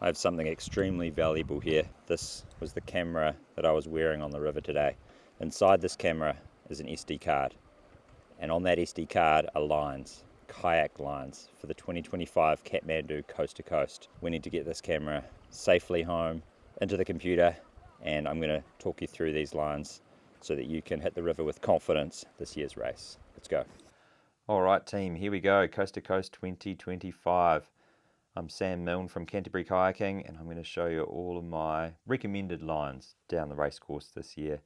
I have something extremely valuable here. This was the camera that I was wearing on the river today. Inside this camera is an SD card, and on that SD card are lines, kayak lines for the 2025 Kathmandu Coast to Coast. We need to get this camera safely home into the computer, and I'm going to talk you through these lines so that you can hit the river with confidence this year's race. Let's go. All right, team, here we go. Coast to Coast 2025. I'm Sam Milne from Canterbury Kayaking, and I'm going to show you all of my recommended lines down the racecourse this year.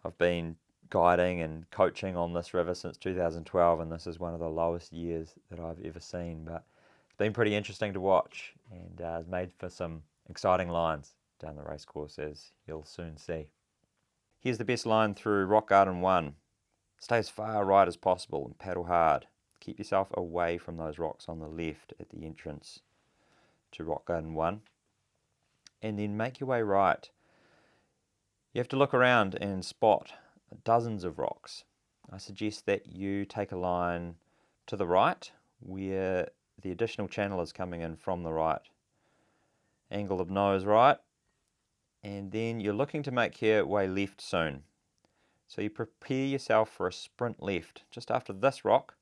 I've been guiding and coaching on this river since 2012, and this is one of the lowest years that I've ever seen, but it's been pretty interesting to watch, and it's made for some exciting lines down the racecourse, as you'll soon see. Here's the best line through Rock Garden 1. Stay as far right as possible and paddle hard. Keep yourself away from those rocks on the left at the entrance to Rock Garden 1, and then make your way right. You have to look around and spot dozens of rocks. I suggest that you take a line to the right where the additional channel is coming in from the right. Angle of nose right, and then you're looking to make your way left soon. So you prepare yourself for a sprint left. Just after this rock,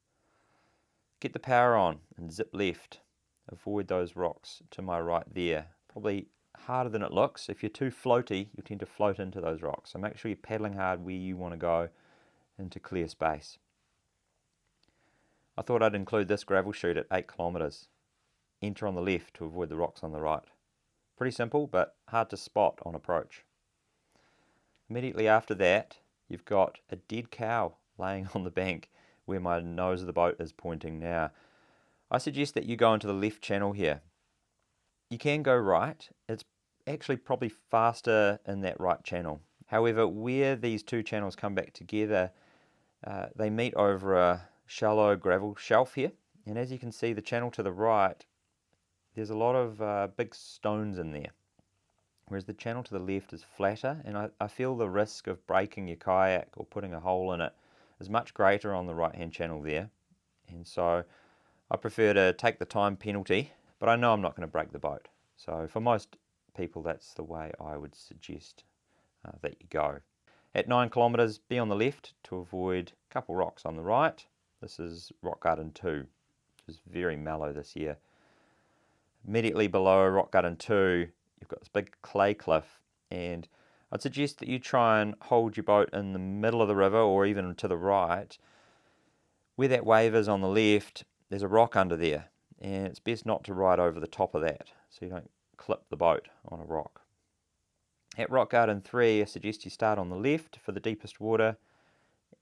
get the power on and zip left. Avoid those rocks to my right there. Probably harder than it looks. If you're too floaty, you tend to float into those rocks. So make sure you're paddling hard where you want to go into clear space. I thought I'd include this gravel chute at 8 kilometres. Enter on the left to avoid the rocks on the right. Pretty simple, but hard to spot on approach. Immediately after that, you've got a dead cow laying on the bank where my nose of the boat is pointing now. I suggest that you go into the left channel here. You can go right. It's actually probably faster in that right channel. However, where these two channels come back together, they meet over a shallow gravel shelf here. And as you can see, the channel to the right, there's a lot of big stones in there. Whereas the channel to the left is flatter, and I feel the risk of breaking your kayak or putting a hole in it is much greater on the right-hand channel there. And so I prefer to take the time penalty, but I know I'm not going to break the boat. So for most people, that's the way I would suggest that you go. At 9 kilometres, be on the left to avoid a couple rocks on the right. This is Rock Garden 2, which is very mellow this year. Immediately below Rock Garden 2, you've got this big clay cliff, and I'd suggest that you try and hold your boat in the middle of the river or even to the right. Where that wave is on the left, there's a rock under there, and it's best not to ride over the top of that so you don't clip the boat on a rock. At Rock Garden 3, I suggest you start on the left for the deepest water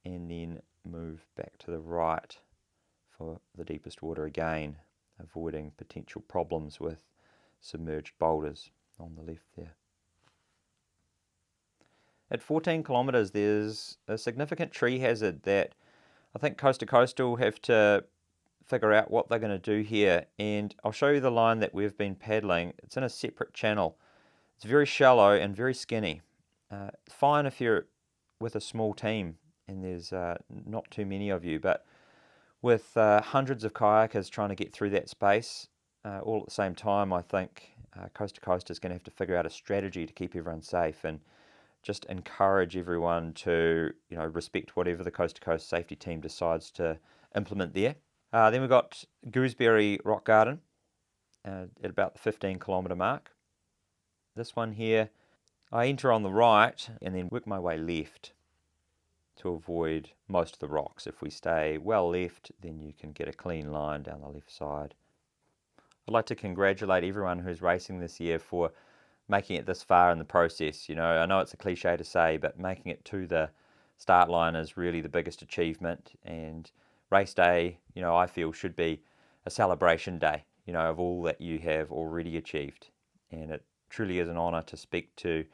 and then move back to the right for the deepest water again, avoiding potential problems with submerged boulders on the left there. At 14 kilometres, there's a significant tree hazard that I think Coast to Coast will have to figure out what they're going to do here, and I'll show you the line that we've been paddling. It's in a separate channel. It's very shallow and very skinny. Fine if you're with a small team and there's not too many of you, but with hundreds of kayakers trying to get through that space all at the same time, I think Coast to Coast is going to have to figure out a strategy to keep everyone safe and just encourage everyone to respect whatever the Coast to Coast safety team decides to implement there. Then we've got Gooseberry Rock Garden at about the 15 kilometre mark. This one here, I enter on the right and then work my way left to avoid most of the rocks. If we stay well left, then you can get a clean line down the left side. I'd like to congratulate everyone who's racing this year for making it this far in the process. I know it's a cliche to say, but making it to the start line is really the biggest achievement, and race day, I feel should be a celebration day, of all that you have already achieved. And it truly is an honour to speak to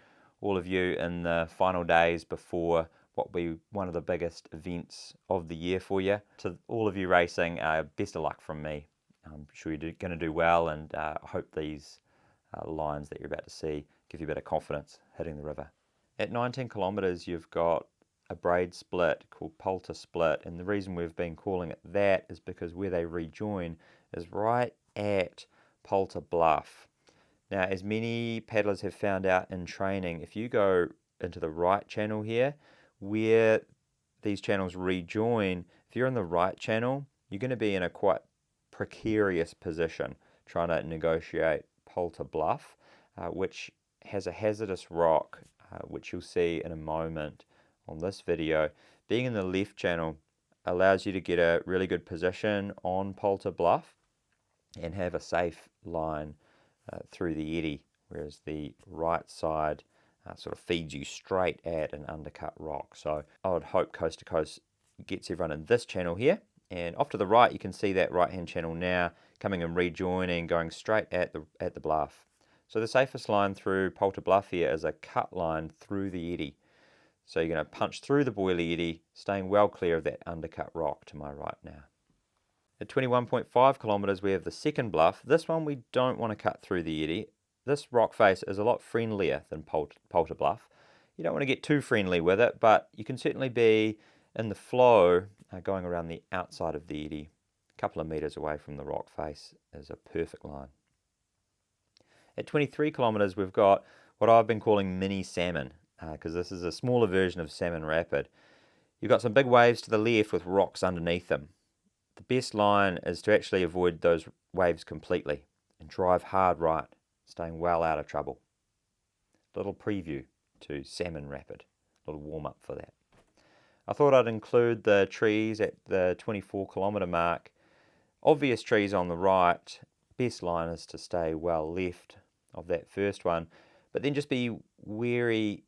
all of you in the final days before what will be one of the biggest events of the year for you. To all of you racing, best of luck from me. I'm sure you're going to do well, and I hope these lines that you're about to see give you a bit of confidence hitting the river. At 19 kilometres, you've got a braid split called Poulter split, and the reason we've been calling it that is because where they rejoin is right at Poulter Bluff. Now, as many paddlers have found out in training, if you go into the right channel here, where these channels rejoin, if you're in the right channel, you're going to be in a quite precarious position trying to negotiate Poulter bluff, which has a hazardous rock, which you'll see in a moment on this video. Being in the left channel allows you to get a really good position on Poulter bluff and have a safe line through the eddy, whereas the right side sort of feeds you straight at an undercut rock. So I would hope Coast to Coast gets everyone in this channel here, and off to the right you can see that right hand channel now coming and rejoining, going straight at the bluff. So the safest line through Poulter bluff here is a cut line through the eddy. So you're going to punch through the boilie eddy, staying well clear of that undercut rock to my right now. At 21.5 kilometres we have the second bluff. This one we don't want to cut through the eddy. This rock face is a lot friendlier than Poulter bluff. You don't want to get too friendly with it, but you can certainly be in the flow going around the outside of the eddy. A couple of metres away from the rock face is a perfect line. At 23 kilometres we've got what I've been calling mini salmon, because this is a smaller version of Salmon Rapid. You've got some big waves to the left with rocks underneath them. The best line is to actually avoid those waves completely and drive hard right, staying well out of trouble. Little preview to Salmon Rapid, a little warm up for that. I thought I'd include the trees at the 24 kilometre mark. Obvious trees on the right, best line is to stay well left of that first one, but then just be wary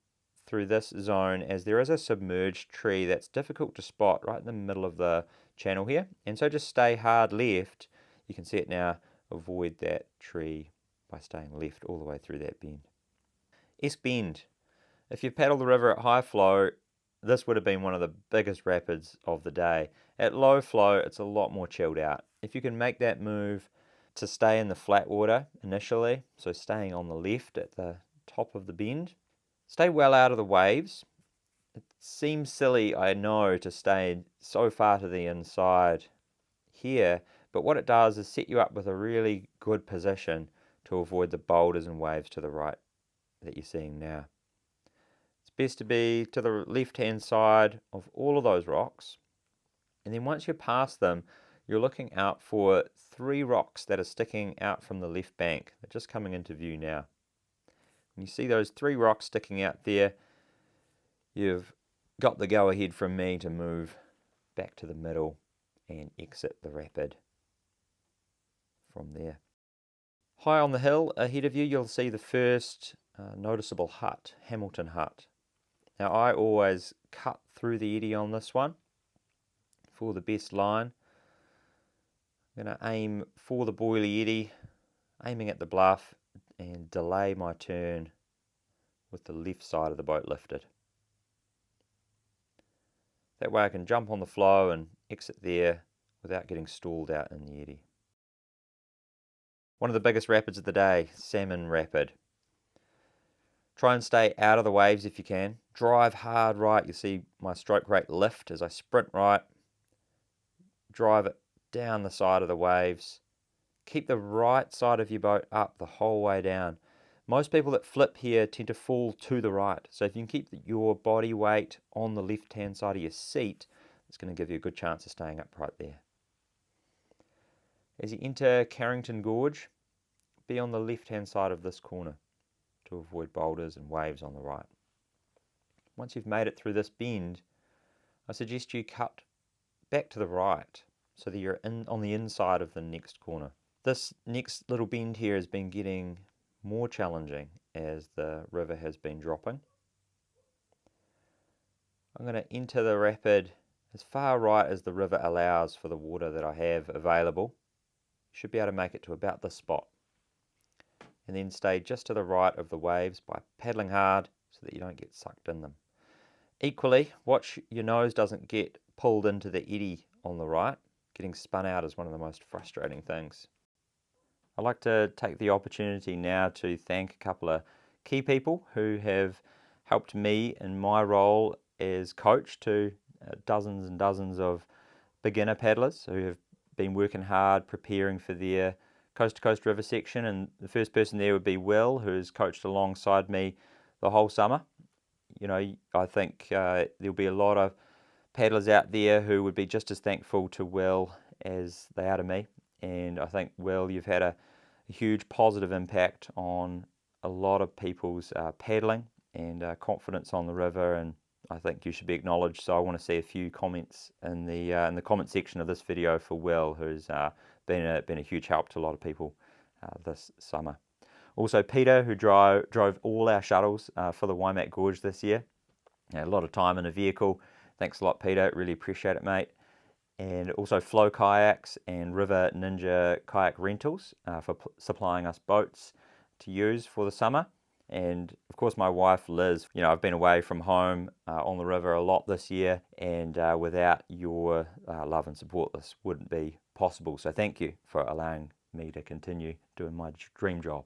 through this zone as there is a submerged tree that's difficult to spot right in the middle of the channel here, and so just stay hard left. You can see it now. Avoid that tree by staying left all the way through that bend. Esk Bend. If you paddle the river at high flow, this would have been one of the biggest rapids of the day. At low flow, it's a lot more chilled out. If you can make that move to stay in the flat water initially, so staying on the left at the top of the bend, stay well out of the waves. It seems silly, I know, to stay so far to the inside here, but what it does is set you up with a really good position to avoid the boulders and waves to the right that you're seeing now. It's best to be to the left-hand side of all of those rocks, and then once you're past them, you're looking out for 3 rocks that are sticking out from the left bank. They're just coming into view now. When you see those 3 rocks sticking out there, you've got the go-ahead from me to move back to the middle and exit the rapid from there. High on the hill ahead of you, you'll see the first noticeable hut, Hamilton Hut. Now I always cut through the eddy on this one for the best line. I'm going to aim for the boilie eddy, aiming at the bluff, and delay my turn with the left side of the boat lifted. That way I can jump on the flow and exit there without getting stalled out in the eddy. One of the biggest rapids of the day, Salmon Rapid. Try and stay out of the waves if you can. Drive hard right. You see my stroke rate lift as I sprint right. Drive it down the side of the waves. Keep the right side of your boat up the whole way down. Most people that flip here tend to fall to the right. So if you can keep your body weight on the left-hand side of your seat, it's going to give you a good chance of staying upright there. As you enter Carrington Gorge, be on the left-hand side of this corner to avoid boulders and waves on the right. Once you've made it through this bend, I suggest you cut back to the right so that you're on the inside of the next corner. This next little bend here has been getting more challenging as the river has been dropping. I'm going to enter the rapid as far right as the river allows for the water that I have available. Should be able to make it to about this spot. And then stay just to the right of the waves by paddling hard so that you don't get sucked in them. Equally, watch your nose doesn't get pulled into the eddy on the right. Getting spun out is one of the most frustrating things. I'd like to take the opportunity now to thank a couple of key people who have helped me in my role as coach to dozens and dozens of beginner paddlers who have been working hard preparing for their Coast to Coast river section, and the first person there would be Will, who's coached alongside me the whole summer. You know, I think there'll be a lot of paddlers out there who would be just as thankful to Will as they are to me. And I think, Will, you've had a huge positive impact on a lot of people's paddling and confidence on the river, and I think you should be acknowledged. So I want to see a few comments in the comment section of this video for Will, who's been a huge help to a lot of people this summer. Also Peter, who drove all our shuttles for the Waimak Gorge this year. A lot of time in a vehicle. Thanks a lot, Peter. Really appreciate it, mate. And also Flow Kayaks and River Ninja Kayak Rentals for supplying us boats to use for the summer. And of course my wife Liz. You know, I've been away from home on the river a lot this year, and without your love and support this wouldn't be possible. So thank you for allowing me to continue doing my dream job.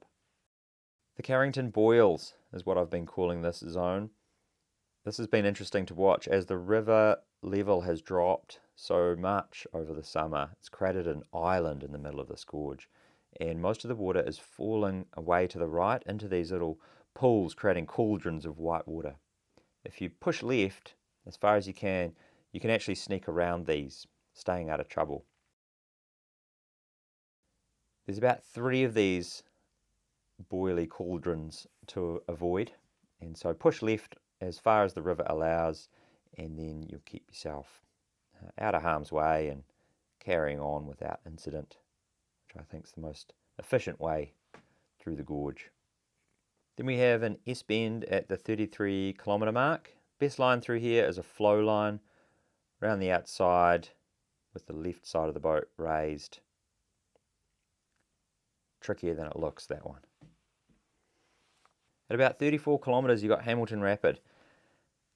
The Carrington Boils is what I've been calling this zone. This has been interesting to watch as the river level has dropped so much over the summer. It's created an island in the middle of this gorge, and most of the water is falling away to the right into these little pools, creating cauldrons of white water. If you push left as far as you can actually sneak around these, staying out of trouble. There's about 3 of these boily cauldrons to avoid, and so push left as far as the river allows, and then you'll keep yourself out of harm's way and carrying on without incident, which I think is the most efficient way through the gorge. Then we have an S-bend at the 33 kilometre mark. Best line through here is a flow line around the outside with the left side of the boat raised. Trickier than it looks, that one. At about 34 kilometres, you've got Hamilton Rapid.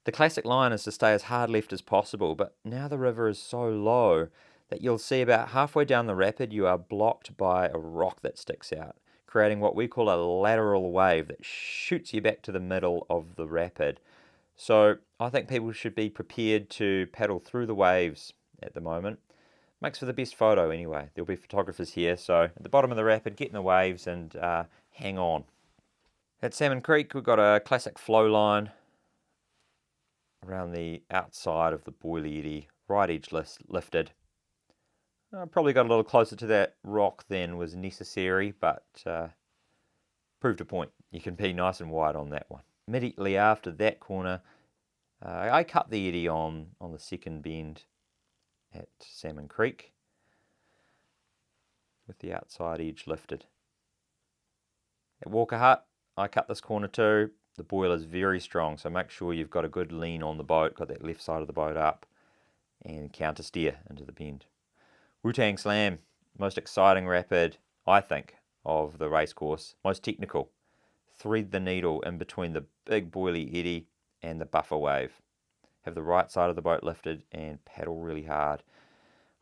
The classic line is to stay as hard left as possible, but now the river is so low that you'll see about halfway down the rapid you are blocked by a rock that sticks out, creating what we call a lateral wave that shoots you back to the middle of the rapid. So I think people should be prepared to paddle through the waves at the moment. Makes for the best photo anyway. There'll be photographers here, so at the bottom of the rapid, get in the waves and hang on. At Salmon Creek, we've got a classic flow line around the outside of the boily eddy, right edge lifted. Probably got a little closer to that rock than was necessary, but proved a point. You can be nice and wide on that one. Immediately after that corner, I cut the eddy on the second bend at Salmon Creek with the outside edge lifted. At Walker Hut, I cut this corner too. The boil is very strong, so make sure you've got a good lean on the boat, got that left side of the boat up, and counter steer into the bend. Wu-Tang Slam, most exciting rapid, I think, of the race course, most technical. Thread the needle in between the big boily eddy and the buffer wave. Have the right side of the boat lifted and paddle really hard.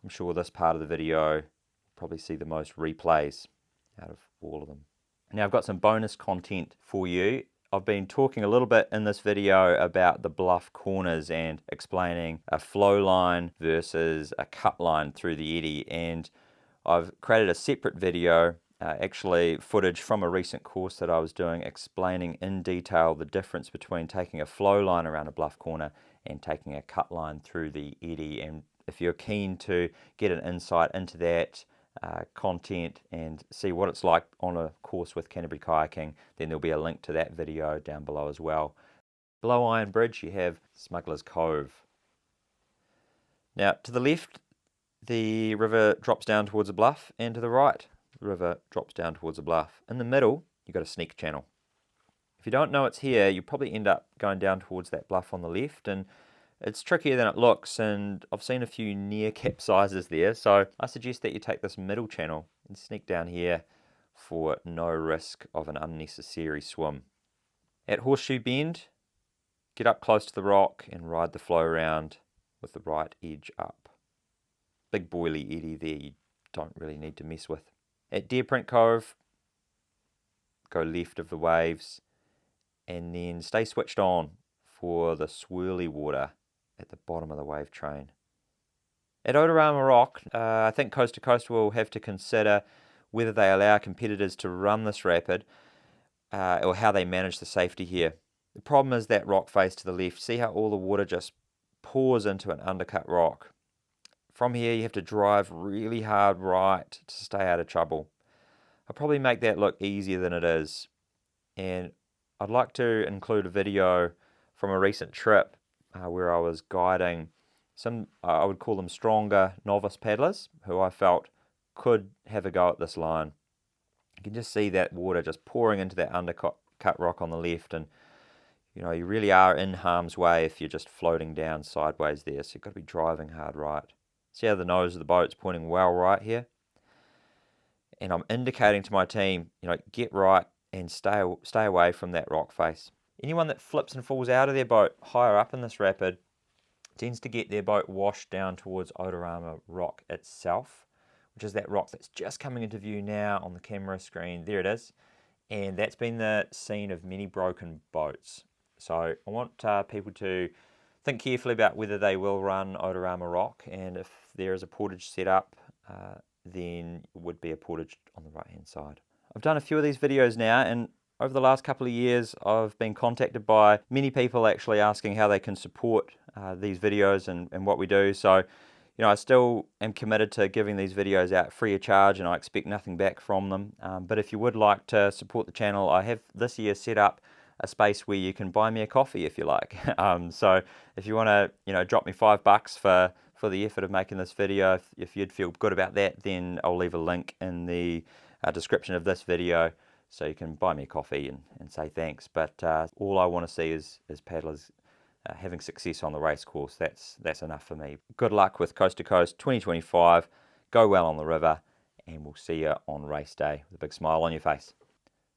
I'm sure this part of the video will probably see the most replays out of all of them. Now I've got some bonus content for you. I've been talking a little bit in this video about the bluff corners and explaining a flow line versus a cut line through the eddy, and I've created a separate video, actually footage from a recent course that I was doing, explaining in detail the difference between taking a flow line around a bluff corner and taking a cut line through the eddy. And if you're keen to get an insight into that content and see what it's like on a course with Canterbury Kayaking, then there'll be a link to that video down below as well. Below Iron Bridge you have Smuggler's Cove. Now to the left the river drops down towards a bluff, and to the right the river drops down towards a bluff. In the middle you've got a sneak channel. If you don't know it's here, you probably end up going down towards that bluff on the left, and it's trickier than it looks, and I've seen a few near capsizes there, so I suggest that you take this middle channel and sneak down here for no risk of an unnecessary swim. At Horseshoe Bend, get up close to the rock and ride the flow around with the right edge up. Big boily eddy there you don't really need to mess with. At Deerprint Cove, go left of the waves and then stay switched on for the swirly water at the bottom of the wave train. At Odorama Rock, I think Coast to Coast will have to consider whether they allow competitors to run this rapid or how they manage the safety here. The problem is that rock face to the left. See how all the water just pours into an undercut rock. From here you have to drive really hard right to stay out of trouble. I'll probably make that look easier than it is. And I'd like to include a video from a recent trip where I was guiding some, I would call them stronger novice paddlers who I felt could have a go at this line. You can just see that water just pouring into that undercut rock on the left, and you really are in harm's way if you're just floating down sideways there, so you've got to be driving hard right. See how the nose of the boat's pointing well right here? And I'm indicating to my team, get right and stay away from that rock face. Anyone that flips and falls out of their boat higher up in this rapid tends to get their boat washed down towards Otorama Rock itself, which is that rock that's just coming into view now on the camera screen. There it is. And that's been the scene of many broken boats. So I want people to think carefully about whether they will run Otorama Rock, and if there is a portage set up, then it would be a portage on the right hand side. I've done a few of these videos now, and over the last couple of years I've been contacted by many people actually asking how they can support these videos and what we do. So I still am committed to giving these videos out free of charge, and I expect nothing back from them. But if you would like to support the channel, I have this year set up a space where you can buy me a coffee if you like. So if you want to drop me $5 for the effort of making this video, if you'd feel good about that, then I'll leave a link in the description of this video so you can buy me a coffee and say thanks. But all I want to see is paddlers having success on the race course. That's enough for me. Good luck with Coast to Coast 2025. Go well on the river, and we'll see you on race day with a big smile on your face.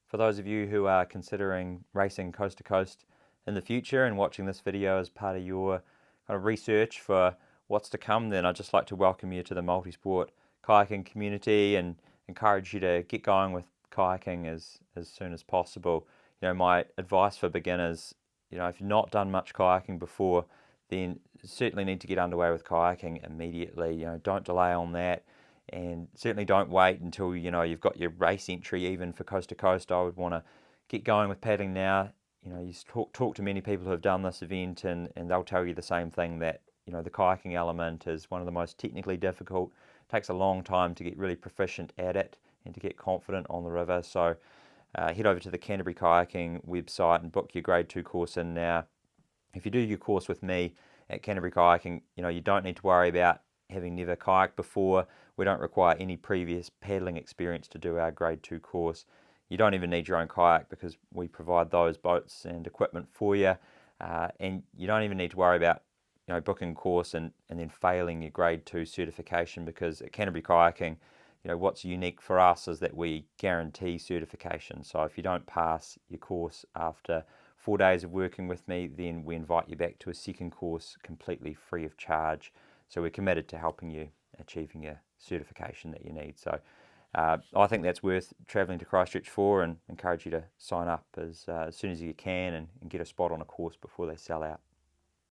For those of you who are considering racing Coast to Coast in the future and watching this video as part of your kind of research for what's to come, then I'd just like to welcome you to the multi-sport kayaking community and encourage you to get going with kayaking as soon as possible. My advice for beginners, if you've not done much kayaking before, then certainly need to get underway with kayaking immediately. Don't delay on that, and certainly don't wait until you've got your race entry even for Coast to Coast. I would want to get going with paddling now. You talk to many people who have done this event, and they'll tell you the same thing, that the kayaking element is one of the most technically difficult. It takes a long time to get really proficient at it and to get confident on the river. So head over to the Canterbury Kayaking website and book your grade 2 course in now. If you do your course with me at Canterbury Kayaking, you don't need to worry about having never kayaked before. We don't require any previous paddling experience to do our grade 2 course. You don't even need your own kayak because we provide those boats and equipment for you. And you don't even need to worry about booking a course and then failing your grade 2 certification, because at Canterbury Kayaking, what's unique for us is that we guarantee certification. So if you don't pass your course after 4 days of working with me, then we invite you back to a second course completely free of charge. So we're committed to helping you achieving your certification that you need. So I think that's worth travelling to Christchurch for, and encourage you to sign up as soon as you can and get a spot on a course before they sell out.